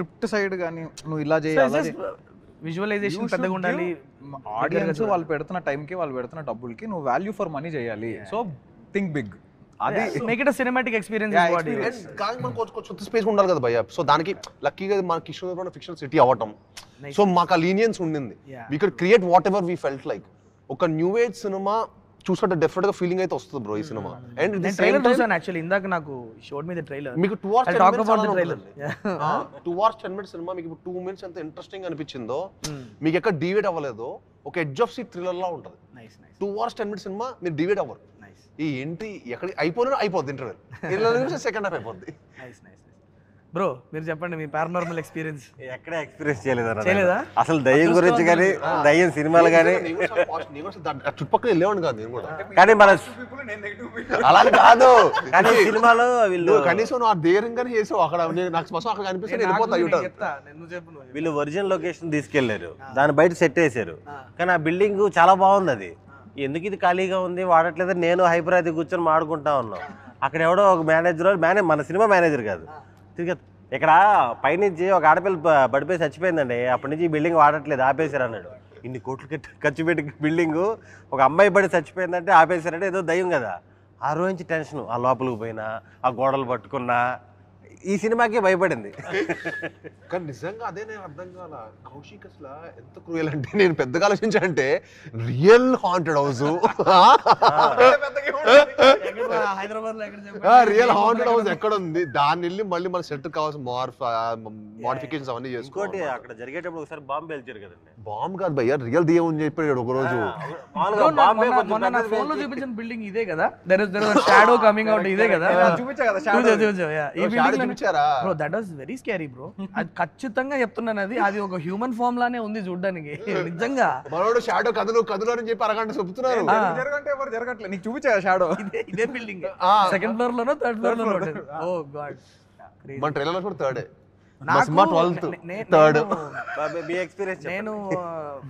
Script side కానీ నువ్వు ఇలా చేయాలి, విజువలైజేషన్ పెద్దగా ఉండాలి, ఆడియన్స్ వాళ్ళు పెడుతున్న టైంకి వాళ్ళు పెడుతున్న డబ్బులకి నువ్వు వాల్యూ ఫర్ మనీ చేయాలి. సో థింక్ బిగ్, అది make it a cinematic experience. కానీ మనకు కొంచెం స్పేస్ ఉండాలి కదా భయ్య. సో దానికి లక్కీగా మన కిషోర్ ఫిక్షన్ సిటీ అవ్వటం, సో మాకు ఆ లీనియన్స్ ఉండింది. We could create what ever we felt like. ఒక న్యూ ఏజ్ సినిమా చూసినట్టు డెఫినెట్ గా ఫీలింగ్ అయితే వస్తుంది బ్రో ఈ సినిమా. అండ్ నేను ట్రైలర్ చూసాను యాక్చువల్లీ, ఇందాక నాకు షోడ్ మీద ట్రైలర్. మీకు 2 hours 10 minutes సినిమా మీకు 2 minutes ఎంత ఇంట్రెస్టింగ్ అనిపించిందో, మీకు ఎక్కడ డివైడ్ అవ్వలేదో, ఒక ఎడ్జ్ ఆఫ్ సీట్ థ్రిల్లర్ లా ఉంటది. 2 hours 10 minutes సినిమా మీరు డివైడ్ అవ్వరు. ఈ ఏంటి ఎక్కడికి అయిపోద్ది ఇంటర్వెల్, సెకండ్ హాఫ్ అయిపోద్ది. బ్రో మీరు చెప్పండి మీ పారానార్మల్ ఎక్స్పీరియన్స్. ఎక్కడ ఎక్స్పీరియన్స్ చేయలేదా అసలు దయ్యం గురించి కానీ, దయ్యం సినిమాలు కానీ? చుట్టుపక్కల వెళ్ళేవాడు కాదు నేను కూడా, కానీ మన అలా కాదు. కానీ సినిమాలో వీళ్ళు కనీసం నువ్వు ఆ ధైర్యంగానే చేసావు. అక్కడ నాకు స్పష్టం అక్కడ కనిపిస్తే వెళ్ళిపోతాయి. వీళ్ళు ఒరిజినల్ లొకేషన్ తీసుకెళ్లారు, దాని బయట సెట్ వేసారు. కానీ ఆ బిల్డింగ్ చాలా బాగుంది. అది ఎందుకు ఇది ఖాళీగా ఉంది వాడట్లేదు, నేను హైపర్ అయితే కూర్చొని మాడుకుంటా ఉన్నాం. అక్కడ ఎవడో ఒక మేనేజర్ మన సినిమా మేనేజర్ కాదు, తిరిగి ఇక్కడ పైనుంచి ఒక ఆడపిల్ల పడిపోయి చచ్చిపోయిందండి, అప్పటి నుంచి ఈ బిల్డింగ్ వాడట్లేదు ఆపేశారు అన్నాడు. ఇన్ని కోట్లు ఖర్చు పెట్టి బిల్డింగ్ ఒక అమ్మాయి పడి చచ్చిపోయిందంటే ఆపేశారంటే ఏదో దయ్యం కదా. ఆ రోజు నుంచి టెన్షన్, ఆ లోపలికి పోయినా, ఆ గోడలు పట్టుకున్నా, ఈ సినిమాకి భయపడింది. కానీ నిజంగా అదే నేను అర్థం కాల, కౌశిక్ అసలు ఎంత క్రూయల్ అంటే, నేను పెద్దగా ఆలోచించానంటే real haunted house, real haunted house ఎక్కడ ఉంది, దాన్ని వెళ్ళి మళ్ళీ మన సెట్ కావాల్సిన మోడిఫికేషన్స్ అవన్నీ చేసుకోండి. అక్కడ జరిగేటప్పుడు ఒకసారి బాంబు పేల్చారు కదండి. బాంబు కాదు భయ్యా, రియల్ దెయ్యం అని చెప్పాడు ఒక రోజు. ఫోన్ లో చూపించిన బిల్డింగ్ ఇదే కదా, there is shadow coming out, ఇదే కదా చూపించా కదా. Bro that was very scary bro. అది ఖచ్చితంగా చెప్తున్నాను, అది ఒక హ్యూమన్ ఫామ్ లానే ఉంది చూడడానికి. నిజంగా మనోడు షాడో కదులు అని చెప్పి అరగంట చెప్తున్నారు. జరగంటే ఎవరు జరగట్లేదు, నీకు చూపించా షాడో. ఇదే బిల్డింగ్ సెకండ్ ఫ్లోర్ లోనో థర్డ్ ఫ్లోర్ లోనో ఉంటుంది. ఓ గాడ్, మన ట్రైలర్ లో కూడా థర్డ్. నేను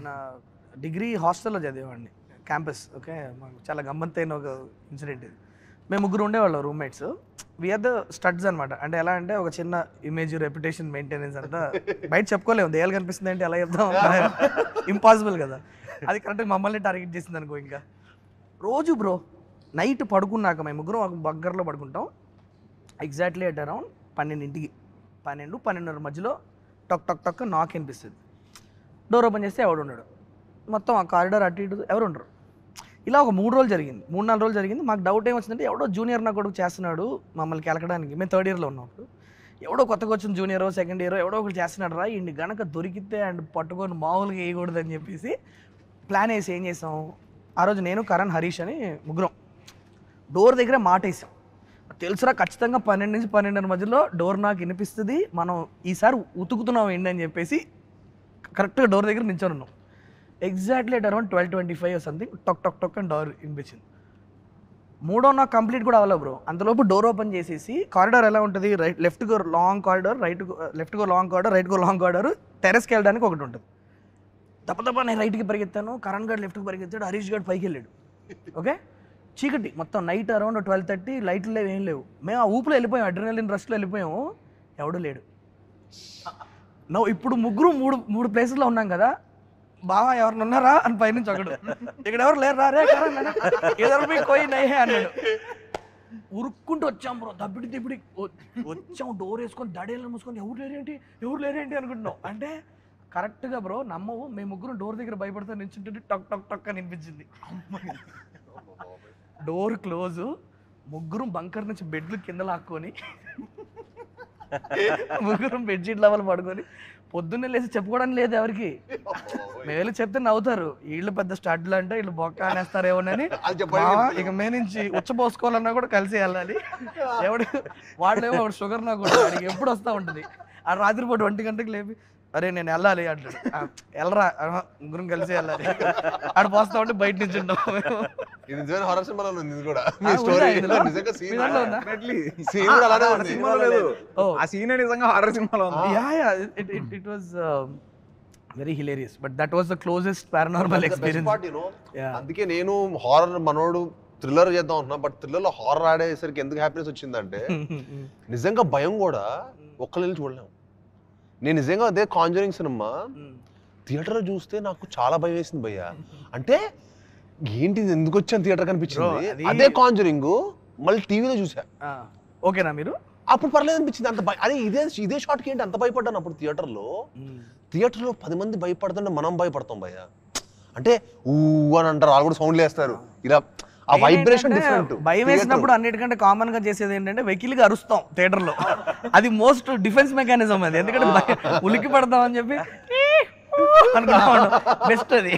నా డిగ్రీ హాస్టల్లో చదివేవాడిని, క్యాంపస్. ఓకే, మాకు చాలా గమ్మత్తైన ఒక ఇన్సిడెంట్ ఇది. మేము ముగ్గురు ఉండేవాళ్ళం రూమ్మేట్స్. వీఆర్ ద స్టడ్స్ అనమాట. అంటే ఎలా అంటే ఒక చిన్న ఇమేజ్, రెప్యుటేషన్ మెయింటెనెన్స్ అంతా బయట చెప్పుకోలేము. దయ్యాలు కనిపిస్తుంది అంటే ఎలా చెప్తాం, ఇంపాసిబుల్ కదా. అది కరెక్ట్గా మమ్మల్ని టార్గెట్ చేసింది అనుకో. ఇంకా రోజు బ్రో నైట్ పడుకున్నాక మేము ముగ్గురం ఒక బగ్గర్లో పడుకుంటాం. ఎగ్జాక్ట్లీ అట్ అరౌండ్ 12:30 మధ్యలో టక్ టక్ టక్ నాక్ అనిపిస్తుంది. డోర్ ఓపెన్ చేస్తే ఎవడు ఉన్నాడు, మొత్తం ఆ కారిడార్ అటు ఇటు ఎవరు ఉండరు. ఇలా ఒక 3-4 రోజులు జరిగింది. మాకు డౌట్ ఏమొచ్చిందంటే ఎవడో జూనియర్ నా కొడుకు చేస్తున్నాడు మమ్మల్ని కెలకడానికి. మేము 3rd yearలో ఉన్నప్పుడు ఎవడో కొత్తగా వచ్చిన జూనియరో 2nd year ఎవడో ఒకటి చేస్తున్నాడు రా, ఇండి గనక దొరికితే అండ్ పట్టుకొని మామూలుగా వేయకూడదని చెప్పేసి ప్లాన్ వేసి ఏం చేసాం, ఆ రోజు నేను, కరణ్, హరీష్ అని ముగ్గురం డోర్ దగ్గర మాటేసాం. తెలుసురా ఖచ్చితంగా 12 నుంచి 12:30 మధ్యలో డోర్ నాకు వినిపిస్తుంది, మనం ఈసారి ఉతుకుతున్నాం ఏంటి అని చెప్పేసి కరెక్ట్గా డోర్ దగ్గర నిల్చొని ఉన్నాం. ఎగ్జాక్ట్లీ అట్ అరౌండ్ 12:25 సంథింగ్ టక్ టక్ టక్ అని డోర్ వినిపించింది. 3వ నాకు కంప్లీట్ కూడా అవ్వలేదు బ్రో. అంతలోపు డోర్ ఓపెన్ చేసేసి, కారిడార్ ఎలా ఉంటుంది, left go long corridor, left go long corridor, right go long corridor, టెరెస్కి వెళ్ళడానికి ఒకటి ఉంటుంది. తప్ప నేను రైట్కి పరిగెత్తాను, కరణ్ గారు లెఫ్ట్కి పరిగెత్తాడు, హరీష్ గారు పైకి వెళ్ళాడు. ఓకే, చీకటి మొత్తం, నైట్ అరౌండ్ 12:30, లైట్లు లేవు, ఏం లేవు. మేము ఆ ఊపులో వెళ్ళిపోయాం, అడ్రినలిన్ రష్లో వెళ్ళిపోయాము. ఎవడూ లేడు. ఇప్పుడు ముగ్గురు మూడు ప్లేసెస్లో ఉన్నాం కదా. బావా ఎవరిని ఉన్నారా అని పైనుంచి ఒకడు, ఇక్కడ ఎవరు లేరు రా రే ఎదరు మీ కోయి నయ్యే అన్నాడు. ఉరుక్కుంటూ వచ్చాం బ్రో, దబ్బిడి వచ్చాం, డోర్ వేసుకొని దడేళ్ళు మూసుకొని ఎవరు లేరేంటి అనుకుంటున్నాం. అంటే కరెక్ట్గా బ్రో నమ్మవు, మేము ముగ్గురు డోర్ దగ్గర భయపడుతూ నిల్చుంటే టక్ టక్ టక్ అని అనిపించింది. డోర్ క్లోజ్, ముగ్గురం బంకర్ నుంచి బెడ్లు కింద లాక్కొని ముగ్గురం బెడ్షీట్ లెవెల్ పడుకొని పొద్దున్నే లేచి చెప్పుకోవడానికి లేదు ఎవరికి. మేలు చెప్తే నవ్వుతారు, వీళ్ళు పెద్ద స్టడ్లు అంటే వీళ్ళు బొక్క అనేస్తారేమోనని. ఇక మే నుంచి ఉచ్చపోసుకోవాలన్నా కూడా కలిసి వెళ్ళాలి. వాళ్ళేమో ఒకటి షుగర్ నాకు వాడికి ఎప్పుడు వస్తూ ఉంటుంది. ఆ రాత్రిపూట 1 గంటకి లేపి అరే నేను వెళ్ళాలి అంటాడు. వెళ్ళరా, ముగ్గురం కలిసి వెళ్ళాలి. ఆడ పోస్తా ఉంటే బయట నుంచి very hilarious. But that was the closest paranormal experience. అందుకే నేను హారర్ మనోడు థ్రిల్లర్ చేద్దాం అంటున్నా, బట్ థ్రిల్లర్ లో హారర్ ఆడేసరికి ఎందుకు హ్యాపీనెస్ వచ్చిందంటే నిజంగా భయం కూడా ఒక్కళ్ళు చూడలేము. నేను నిజంగా అదే కాంజరింగ్ సినిమా థియేటర్లో చూస్తే నాకు చాలా భయం వేసింది భయ్య. అంటే ఏంటి ఎందుకు వచ్చాను థియేటర్ కనిపించింది. అదే కాంజరింగ్ మళ్ళీ టీవీలో చూసా. ఓకేనా మీరు? అప్పుడు పర్లేదు అనిపించింది. అంత అదే ఇదే షాట్కి ఏంటి అంత భయపడ్డాను అప్పుడు థియేటర్లో. 10 మంది భయపడుతుంటే మనం భయపడతాం భయ్య. అంటే ఊ అని అంటారు, వాళ్ళు కూడా సౌండ్లు వేస్తారు, ఇలా ఆ వైబ్రేషన్ డిఫరెంట్. భయం వేసినప్పుడు అన్నిటికంటే కామన్ గా చేసేది ఏంటంటే వెకిలిగా అరుస్తాం థియేటర్ లో. అది మోస్ట్ డిఫెన్స్ మెకానిజం అది. ఎందుకంటే ఉలికి పడతాం అని చెప్పి అనుకుంటా బెస్ట్ అది.